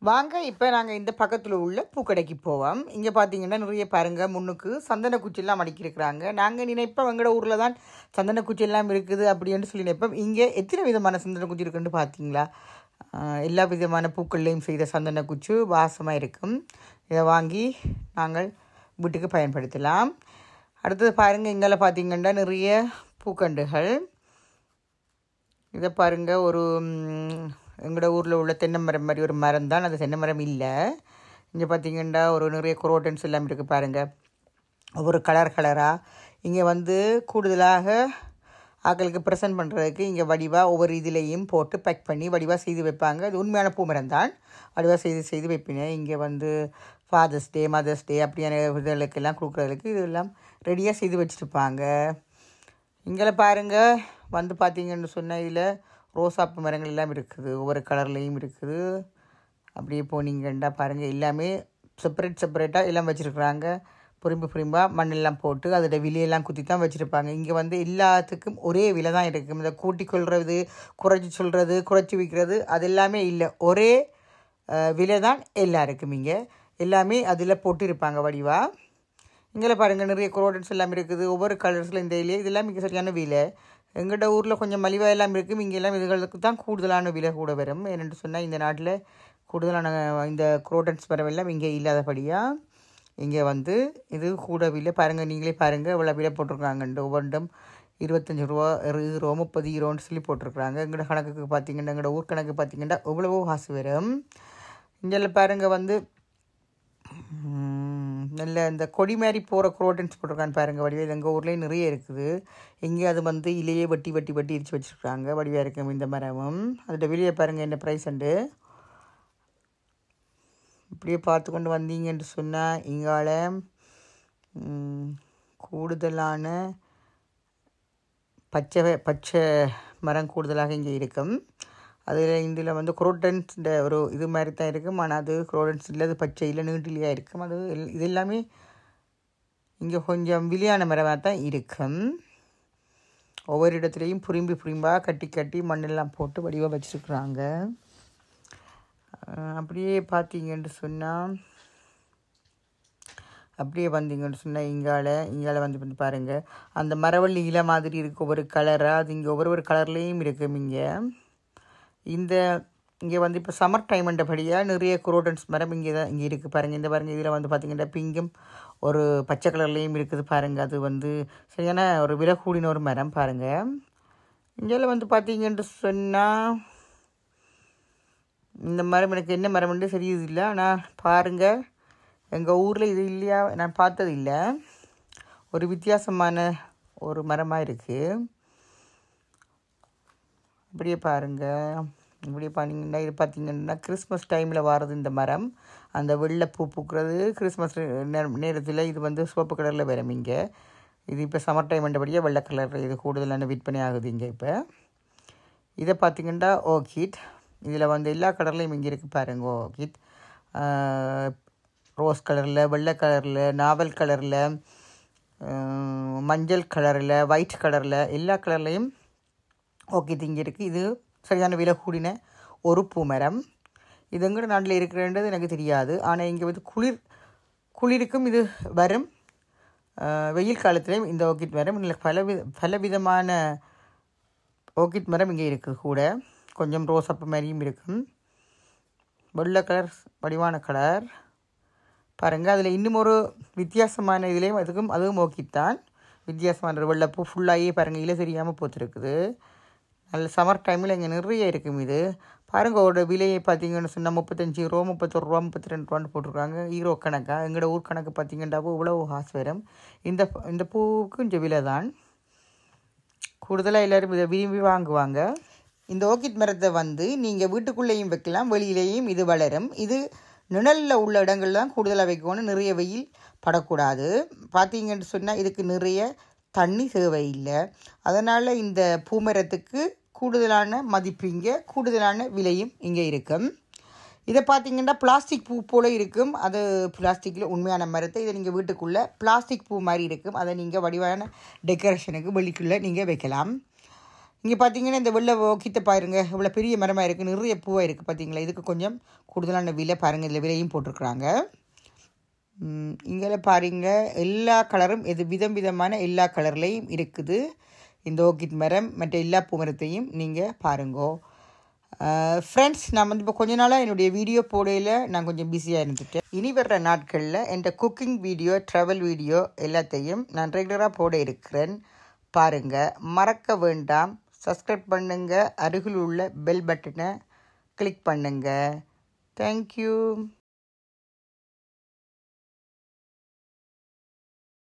வாங்க இப்போ நாங்கள் இந்த பக்கத்தில் உள்ள பூக்கடைக்கு போவோம். இங்கே பார்த்தீங்கன்னா நிறைய பாருங்கள், முன்னுக்கு சந்தன குச்சியெல்லாம் மடிக்கிருக்கிறாங்க. நாங்கள் நினைப்போம் எங்களோட ஊரில் தான் சந்தன குச்சியெல்லாம் இருக்குது அப்படின்னு சொல்லி நினைப்போம். இங்கே எத்தனை விதமான சந்தன குச்சி இருக்குன்னு பார்த்தீங்களா? எல்லா விதமான பூக்கள்லையும் செய்த சந்தன குச்சி வாசமாக இருக்கும். இதை வாங்கி நாங்கள் வீட்டுக்கு பயன்படுத்தலாம். அடுத்தது பாருங்கள், இங்கே பார்த்தீங்கன்னா நிறைய பூக்கண்டுகள். இதை பாருங்கள், ஒரு எங்களோட ஊரில் உள்ள தென்னை மரம் மாதிரி ஒரு மரம் தான், அது தென்னை மரம் இல்லை. இங்கே பார்த்தீங்கன்னா ஒரு நிறைய குரோட்டன்ஸ் எல்லாம் இருக்குது பாருங்கள், ஒவ்வொரு கலராக. இங்கே கூடுதலாக ஆக்களுக்கு ப்ரெசென்ட் பண்ணுறதுக்கு இங்கே வடிவாக ஒவ்வொரு இதிலையும் போட்டு பேக் பண்ணி வடிவாக செய்து வைப்பாங்க. அது உண்மையான பூமரம் தான், வடிவாக செய்து வைப்பினேன். இங்கே ஃபாதர்ஸ் டே, மதர்ஸ் டே அப்படியான இதுகளுக்கெல்லாம் கொடுக்குறதுக்கு இதெல்லாம் ரெடியாக செய்து வச்சுருப்பாங்க. இங்கே பாருங்கள், பார்த்தீங்கன்னு சொன்னால் இதில் ரோசாப்பு மரங்கள் எல்லாம் இருக்குது, ஒவ்வொரு கலர்லேயும் இருக்குது. அப்படியே போனீங்கன்னா பாருங்கள், எல்லாமே செப்பரேட்டாக எல்லாம் வச்சுருக்குறாங்க. புரிம்பாக மண்ணெல்லாம் போட்டு அதோட விலையெல்லாம் குத்தி தான் வச்சுருப்பாங்க. இங்கே எல்லாத்துக்கும் ஒரே விலை தான் இருக்கும். இந்த கூட்டி கொள்வது, குறைச்சி சொல்கிறது, குறைச்சி விற்கிறது அது எல்லாமே இல்லை, ஒரே விலை தான் எல்லாருக்கும். இங்கே எல்லாமே அதில் போட்டிருப்பாங்க வடிவாக. இங்கே பாருங்கள், நிறைய குரோட்டன்ஸ் எல்லாம் இருக்குது, ஒவ்வொரு கலர்ஸில் இந்த இதெல்லாம் மிக சரியான விலை. எங்கள்கிட்ட ஊரில் கொஞ்சம் மலிவாக எல்லாம் இருக்கும், இங்கெல்லாம் இதுகளுக்கு தான் கூடுதலான விலை கூட வரும். ஏன்னு சொன்னால் இந்த நாட்டில் கூடுதலான இந்த குரோட்டன்ஸ் மரமெல்லாம் இங்கே இல்லாதபடியாக இங்கே இது கூட விலை. பாருங்கள், நீங்களே பாருங்கள் இவ்வளோ விலை போட்டிருக்காங்கண்டு. ஒவ்வொன்றும் 25 ரூபா, 20 ரூபா, 30 யூரோன்னு சொல்லி போட்டிருக்குறாங்க. எங்களோட கணக்குக்கு பார்த்திங்கன்னா, எங்களோட ஊர் கணக்கு பார்த்திங்கன்னா எவ்வளவோ காசு வரும். இங்கே பாருங்கள், நல்ல இந்த கொடி மாதிரி போகிற குரோட்டன்ஸ் போட்டிருக்கான்னு பாருங்கள், வடிவாக எங்கள் ஊர்லேயும் நிறைய இருக்குது. இங்கே அது இலையே வெட்டி இடித்து வச்சுருக்காங்க, வடிவாக இருக்கும் இந்த மரமும். அதோட வெளியே பாருங்கள் என்ன ப்ரைஸ் உண்டு. இப்படியே பார்த்து கொண்டு வந்தீங்கன்னு சொன்னால் இங்கால கூடுதலான பச்சை மரம் கூடுதலாக இங்கே இருக்கும். அதில் இதில் குரோட்டன்ஸ் ஒரு இது மாதிரி தான் இருக்கும், ஆனால் அது குரோட்டன்ஸ் இல்லை, அது பச்சையில் நீட்டிலையாக இருக்கும். இது எல்லாமே இங்கே கொஞ்சம் விலையான மரமாக தான் இருக்கும். ஒவ்வொரு இடத்துலையும் புரிம்பாக கட்டி மண்ணெல்லாம் போட்டு வடிவாக வச்சுருக்குறாங்க. அப்படியே பார்த்தீங்கன்னு சொன்னால் இங்கால பாருங்கள், அந்த மரவள்ளி இலை மாதிரி இருக்குது ஒவ்வொரு கலராக. அது இங்கே ஒவ்வொரு கலர்லேயும் இருக்கும். இங்கே இப்போ சம்மர் டைம்ன்றபடியாக நிறைய குரோட்டன்ஸ் மரம் இங்கே இருக்குது பாருங்கள். இந்த பாருங்கள், இதில் பார்த்தீங்கன்னா பிங்கும் ஒரு பச்சை கலர்லேயும் இருக்குது பாருங்கள். அது சரியான ஒரு விலை கூடின ஒரு மரம் பாருங்கள். இங்கே பார்த்தீங்கன்னு சொன்னால் இந்த மரம் எனக்கு என்ன மரம்னு சரியில்லை, ஆனால் பாருங்கள் எங்கள் ஊரில் இது இல்லையா, நான் பார்த்தது இல்லை. ஒரு வித்தியாசமான ஒரு மரமாக இருக்குது. இப்படியே பாருங்கள், இப்படியே பண்ணிங்கன்னா இது பார்த்திங்கன்னா கிறிஸ்மஸ் டைமில் வர்றது இந்த மரம். அந்த வெள்ளை பூ பூக்கிறது கிறிஸ்மஸ் நேரத்தில். இது சிவப்பு கலரில் வரும். இங்கே இது இப்போ சம்மர் டைம் என்றபடியாக வெள்ளை கலர் இது கூடுதலான விற்பனை ஆகுது இங்கே. இப்போ இதை பார்த்திங்கன்னா ஓர்கிட். இதில் எல்லா கலர்லேயும் இங்கே இருக்குது பாருங்க. ஓர்கிட் ரோஸ் கலரில், வெள்ளை கலரில், நாவல் கலரில், மஞ்சள் கலரில், ஒயிட் கலரில், எல்லா கலர்லேயும் ஓர்கிட் இங்கே இருக்குது. இது சரியான விலை கூடின ஒரு பூமரம். இது எங்கட நாட்டில் இருக்கிறன்றது எனக்கு தெரியாது, ஆனால் இங்கே குளிருக்கும் இது வரும், வெயில் காலத்துலேயும் இந்த ஓர்கிட் மரம். இல்லை பலவிதமான ஓர்கிட் மரம் இங்கே இருக்குது. கூட கொஞ்சம் ரோசப்பு மாதிரியும் இருக்கும். வெள்ளை கலர் வடிவான கலர் பாருங்கள். அதில் இன்னும் ஒரு வித்தியாசமான இதுலேயும் அதுவும் ஓர்கிட் தான். வித்தியாசமான வெள்ளை பூ ஃபுல்லாகவே பாருங்கள், இலை தெரியாமல் போத்துருக்குது. நல்ல சம்மர் டைமில் இங்கே நிறைய இருக்கும். இது பாருங்கள், அவரோட விலையை பார்த்தீங்கன்னு சொன்னால் 35 ரூபா, 31 ரூபா, 32 ரூபான்னு போட்டிருக்காங்க. ஈரோ கணக்காக. எங்களோட ஊர் கணக்கு பார்த்தீங்கன்னாவோ இவ்வளோ காசு வரும். இந்த பூவுக்கு கொஞ்சம் விலை தான் கூடுதலாக. எல்லோரும் இதை விரும்பி வாங்குவாங்க. இந்த ஓர்கிட் மரத்தை நீங்கள் வீட்டுக்குள்ளேயும் வைக்கலாம், வெளியிலேயும் இது வளரும். இது நிழலில் உள்ள இடங்கள் தான் கூடுதலாக வைக்கணும், நிறைய வெயில் படக்கூடாது. பார்த்தீங்கன்னு சொன்னால் இதுக்கு நிறைய தண்ணி தேவையில்லை. அதனால் இந்த பூமரத்துக்கு கூடுதலான மதிப்பு இங்கே, கூடுதலான விலையும் இங்கே இருக்கும். இதை பார்த்தீங்கன்னா பிளாஸ்டிக் பூ போல் இருக்கும். அது பிளாஸ்டிக்கில் உண்மையான மரத்தை இதை நீங்கள் வீட்டுக்குள்ளே பிளாஸ்டிக் பூ மாதிரி இருக்கும். அதை நீங்கள் வடிவான டெக்கரேஷனுக்கு வெளிக்குள்ளே நீங்கள் வைக்கலாம். இங்கே பார்த்தீங்கன்னா இந்த வெள்ளை ஓக்கித்த பாருங்க இவ்வளோ பெரிய மரமாக இருக்குது, நிறைய பூவாக இருக்குது பார்த்தீங்களா. இதுக்கு கொஞ்சம் கூடுதலான விலை பாருங்கள், இதில் விலையும் போட்டிருக்குறாங்க. இங்கே பாருங்க எல்லா கலரும் இது விதமான எல்லா கலர்லேயும் இருக்குது. இந்த ஓர்கிட் மரம் மற்ற எல்லா பூ மரத்தையும் நீங்கள் பாருங்கோ. ஃப்ரெண்ட்ஸ், நான் வந்து இப்போ கொஞ்ச நாளாக என்னுடைய வீடியோ போடையில் நான் கொஞ்சம் பிஸியாக இருந்துட்டேன். இனி வர்ற நாட்களில் என் குக்கிங் வீடியோ, ட்ராவல் வீடியோ எல்லாத்தையும் நான் ரெகுலராக போட இருக்கிறேன். பாருங்கள், மறக்க வேண்டாம், சப்ஸ்கிரைப் பண்ணுங்கள், அருகில் உள்ள பெல் பட்டனை கிளிக் பண்ணுங்கள். தேங்க்யூ.